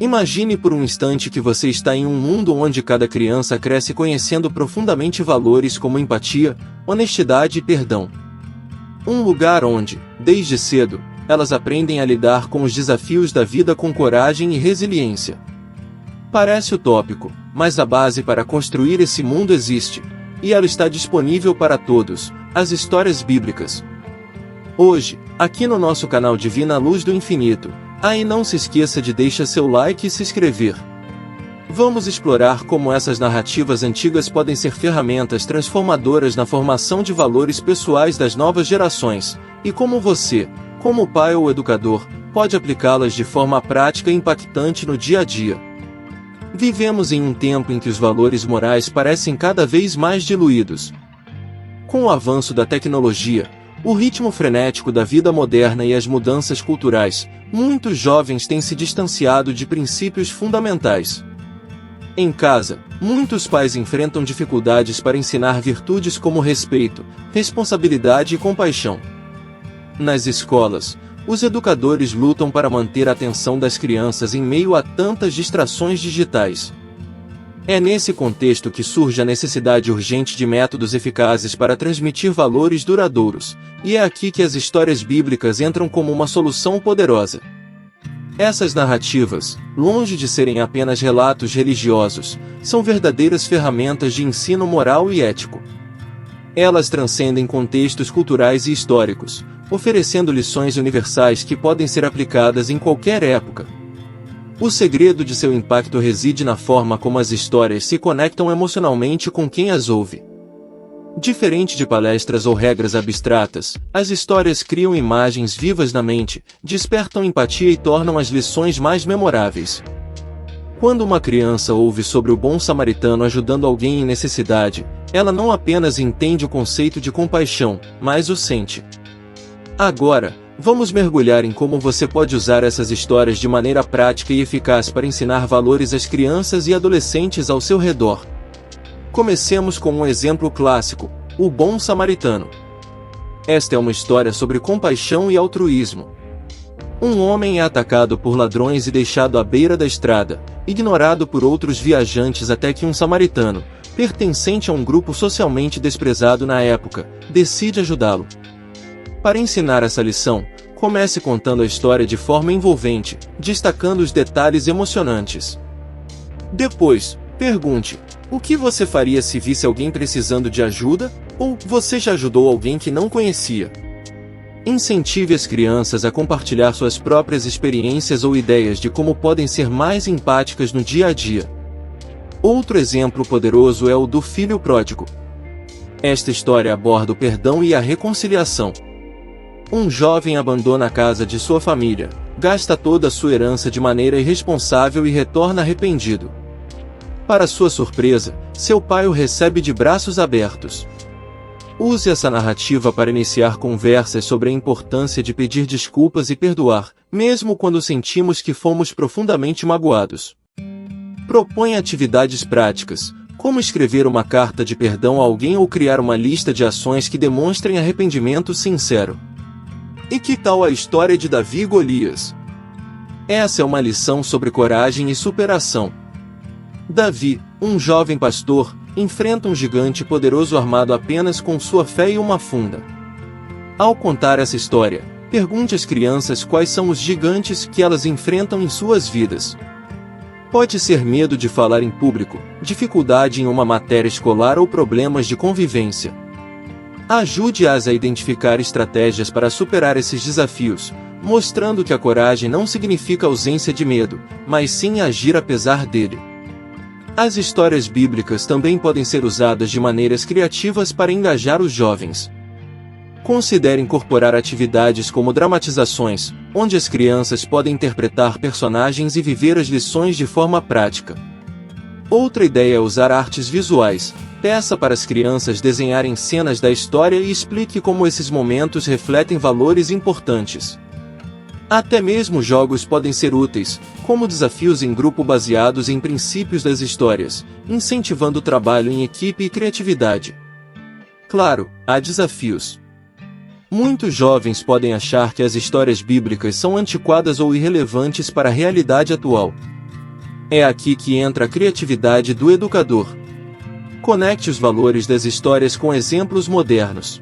Imagine por um instante que você está em um mundo onde cada criança cresce conhecendo profundamente valores como empatia, honestidade e perdão. Um lugar onde, desde cedo, elas aprendem a lidar com os desafios da vida com coragem e resiliência. Parece utópico, mas a base para construir esse mundo existe, e ela está disponível para todos, as histórias bíblicas. Hoje, aqui no nosso canal Divina Luz do Infinito, aí não se esqueça de deixar seu like e se inscrever. Vamos explorar como essas narrativas antigas podem ser ferramentas transformadoras na formação de valores pessoais das novas gerações, e como você, como pai ou educador, pode aplicá-las de forma prática e impactante no dia a dia. Vivemos em um tempo em que os valores morais parecem cada vez mais diluídos. Com o avanço da tecnologia, o ritmo frenético da vida moderna e as mudanças culturais, muitos jovens têm se distanciado de princípios fundamentais. Em casa, muitos pais enfrentam dificuldades para ensinar virtudes como respeito, responsabilidade e compaixão. Nas escolas, os educadores lutam para manter a atenção das crianças em meio a tantas distrações digitais. É nesse contexto que surge a necessidade urgente de métodos eficazes para transmitir valores duradouros, e é aqui que as histórias bíblicas entram como uma solução poderosa. Essas narrativas, longe de serem apenas relatos religiosos, são verdadeiras ferramentas de ensino moral e ético. Elas transcendem contextos culturais e históricos, oferecendo lições universais que podem ser aplicadas em qualquer época. O segredo de seu impacto reside na forma como as histórias se conectam emocionalmente com quem as ouve. Diferente de palestras ou regras abstratas, as histórias criam imagens vivas na mente, despertam empatia e tornam as lições mais memoráveis. Quando uma criança ouve sobre o bom samaritano ajudando alguém em necessidade, ela não apenas entende o conceito de compaixão, mas o sente. Agora, vamos mergulhar em como você pode usar essas histórias de maneira prática e eficaz para ensinar valores às crianças e adolescentes ao seu redor. Comecemos com um exemplo clássico, o bom samaritano. Esta é uma história sobre compaixão e altruísmo. Um homem é atacado por ladrões e deixado à beira da estrada, ignorado por outros viajantes até que um samaritano, pertencente a um grupo socialmente desprezado na época, decide ajudá-lo. Para ensinar essa lição, comece contando a história de forma envolvente, destacando os detalhes emocionantes. Depois, pergunte: o que você faria se visse alguém precisando de ajuda? Ou você já ajudou alguém que não conhecia? Incentive as crianças a compartilhar suas próprias experiências ou ideias de como podem ser mais empáticas no dia a dia. Outro exemplo poderoso é o do filho pródigo. Esta história aborda o perdão e a reconciliação. Um jovem abandona a casa de sua família, gasta toda a sua herança de maneira irresponsável e retorna arrependido. Para sua surpresa, seu pai o recebe de braços abertos. Use essa narrativa para iniciar conversas sobre a importância de pedir desculpas e perdoar, mesmo quando sentimos que fomos profundamente magoados. Proponha atividades práticas, como escrever uma carta de perdão a alguém ou criar uma lista de ações que demonstrem arrependimento sincero. E que tal a história de Davi e Golias? Essa é uma lição sobre coragem e superação. Davi, um jovem pastor, enfrenta um gigante poderoso armado apenas com sua fé e uma funda. Ao contar essa história, pergunte às crianças quais são os gigantes que elas enfrentam em suas vidas. Pode ser medo de falar em público, dificuldade em uma matéria escolar ou problemas de convivência. Ajude-as a identificar estratégias para superar esses desafios, mostrando que a coragem não significa ausência de medo, mas sim agir apesar dele. As histórias bíblicas também podem ser usadas de maneiras criativas para engajar os jovens. Considere incorporar atividades como dramatizações, onde as crianças podem interpretar personagens e viver as lições de forma prática. Outra ideia é usar artes visuais. Peça para as crianças desenharem cenas da história e explique como esses momentos refletem valores importantes. Até mesmo jogos podem ser úteis, como desafios em grupo baseados em princípios das histórias, incentivando o trabalho em equipe e criatividade. Claro, há desafios. Muitos jovens podem achar que as histórias bíblicas são antiquadas ou irrelevantes para a realidade atual. É aqui que entra a criatividade do educador. Conecte os valores das histórias com exemplos modernos.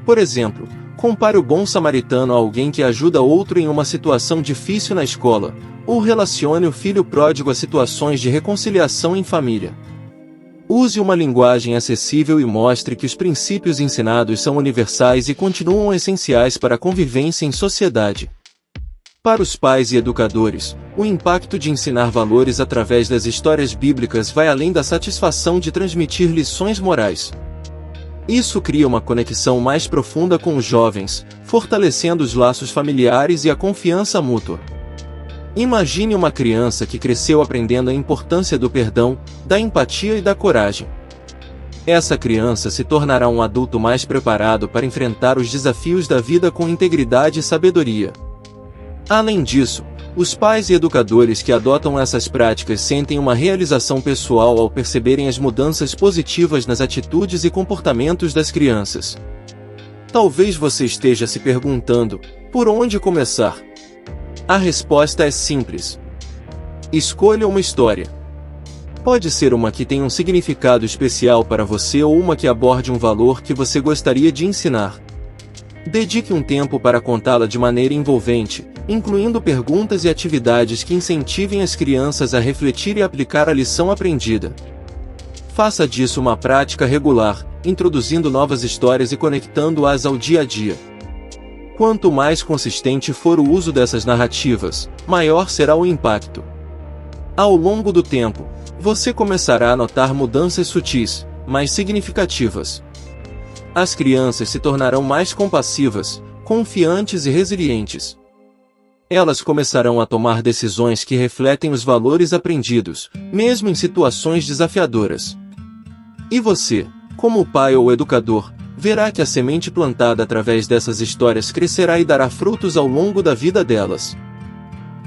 Por exemplo, compare o bom samaritano a alguém que ajuda outro em uma situação difícil na escola, ou relacione o filho pródigo a situações de reconciliação em família. Use uma linguagem acessível e mostre que os princípios ensinados são universais e continuam essenciais para a convivência em sociedade. Para os pais e educadores, o impacto de ensinar valores através das histórias bíblicas vai além da satisfação de transmitir lições morais. Isso cria uma conexão mais profunda com os jovens, fortalecendo os laços familiares e a confiança mútua. Imagine uma criança que cresceu aprendendo a importância do perdão, da empatia e da coragem. Essa criança se tornará um adulto mais preparado para enfrentar os desafios da vida com integridade e sabedoria. Além disso, os pais e educadores que adotam essas práticas sentem uma realização pessoal ao perceberem as mudanças positivas nas atitudes e comportamentos das crianças. Talvez você esteja se perguntando, por onde começar? A resposta é simples. Escolha uma história. Pode ser uma que tenha um significado especial para você ou uma que aborde um valor que você gostaria de ensinar. Dedique um tempo para contá-la de maneira envolvente, incluindo perguntas e atividades que incentivem as crianças a refletir e aplicar a lição aprendida. Faça disso uma prática regular, introduzindo novas histórias e conectando-as ao dia a dia. Quanto mais consistente for o uso dessas narrativas, maior será o impacto. Ao longo do tempo, você começará a notar mudanças sutis, mas significativas. As crianças se tornarão mais compassivas, confiantes e resilientes. Elas começarão a tomar decisões que refletem os valores aprendidos, mesmo em situações desafiadoras. E você, como pai ou educador, verá que a semente plantada através dessas histórias crescerá e dará frutos ao longo da vida delas.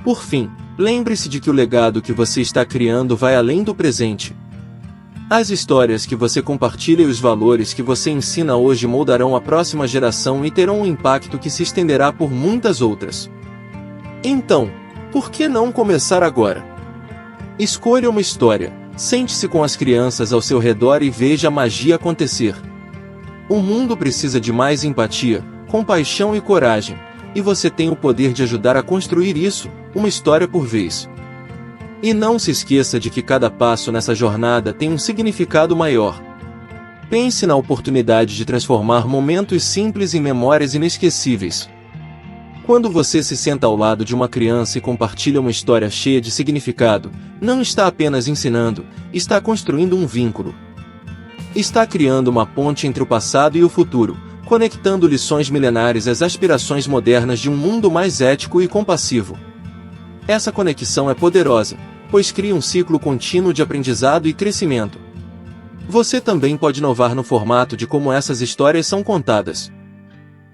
Por fim, lembre-se de que o legado que você está criando vai além do presente. As histórias que você compartilha e os valores que você ensina hoje moldarão a próxima geração e terão um impacto que se estenderá por muitas outras. Então, por que não começar agora? Escolha uma história, sente-se com as crianças ao seu redor e veja a magia acontecer. O mundo precisa de mais empatia, compaixão e coragem, e você tem o poder de ajudar a construir isso, uma história por vez. E não se esqueça de que cada passo nessa jornada tem um significado maior. Pense na oportunidade de transformar momentos simples em memórias inesquecíveis. Quando você se senta ao lado de uma criança e compartilha uma história cheia de significado, não está apenas ensinando, está construindo um vínculo. Está criando uma ponte entre o passado e o futuro, conectando lições milenares às aspirações modernas de um mundo mais ético e compassivo. Essa conexão é poderosa, pois cria um ciclo contínuo de aprendizado e crescimento. Você também pode inovar no formato de como essas histórias são contadas.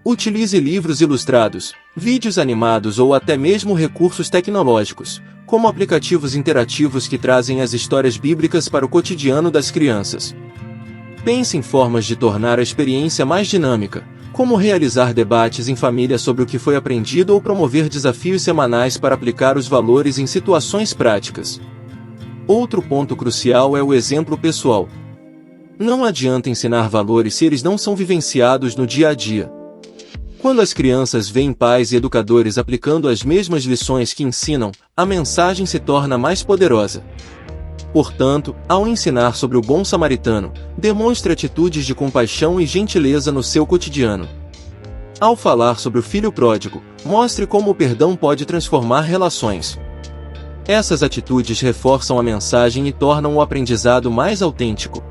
Utilize livros ilustrados, vídeos animados ou até mesmo recursos tecnológicos, como aplicativos interativos que trazem as histórias bíblicas para o cotidiano das crianças. Pense em formas de tornar a experiência mais dinâmica, como realizar debates em família sobre o que foi aprendido ou promover desafios semanais para aplicar os valores em situações práticas. Outro ponto crucial é o exemplo pessoal. Não adianta ensinar valores se eles não são vivenciados no dia a dia. Quando as crianças veem pais e educadores aplicando as mesmas lições que ensinam, a mensagem se torna mais poderosa. Portanto, ao ensinar sobre o bom samaritano, demonstre atitudes de compaixão e gentileza no seu cotidiano. Ao falar sobre o filho pródigo, mostre como o perdão pode transformar relações. Essas atitudes reforçam a mensagem e tornam o aprendizado mais autêntico.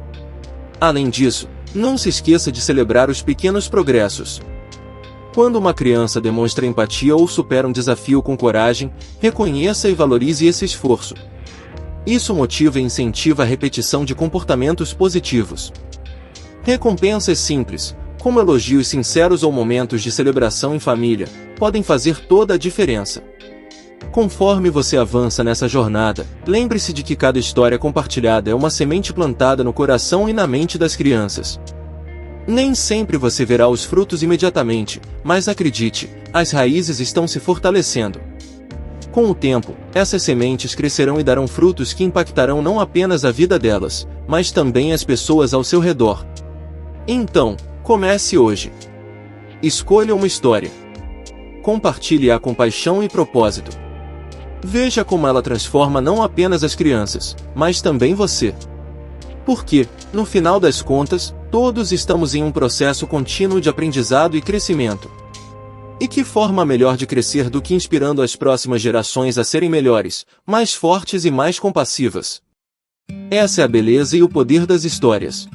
Além disso, não se esqueça de celebrar os pequenos progressos. Quando uma criança demonstra empatia ou supera um desafio com coragem, reconheça e valorize esse esforço. Isso motiva e incentiva a repetição de comportamentos positivos. Recompensas simples, como elogios sinceros ou momentos de celebração em família, podem fazer toda a diferença. Conforme você avança nessa jornada, lembre-se de que cada história compartilhada é uma semente plantada no coração e na mente das crianças. Nem sempre você verá os frutos imediatamente, mas acredite, as raízes estão se fortalecendo. Com o tempo, essas sementes crescerão e darão frutos que impactarão não apenas a vida delas, mas também as pessoas ao seu redor. Então, comece hoje. Escolha uma história. Compartilhe-a com paixão e propósito. Veja como ela transforma não apenas as crianças, mas também você. Porque, no final das contas, todos estamos em um processo contínuo de aprendizado e crescimento. E que forma melhor de crescer do que inspirando as próximas gerações a serem melhores, mais fortes e mais compassivas? Essa é a beleza e o poder das histórias.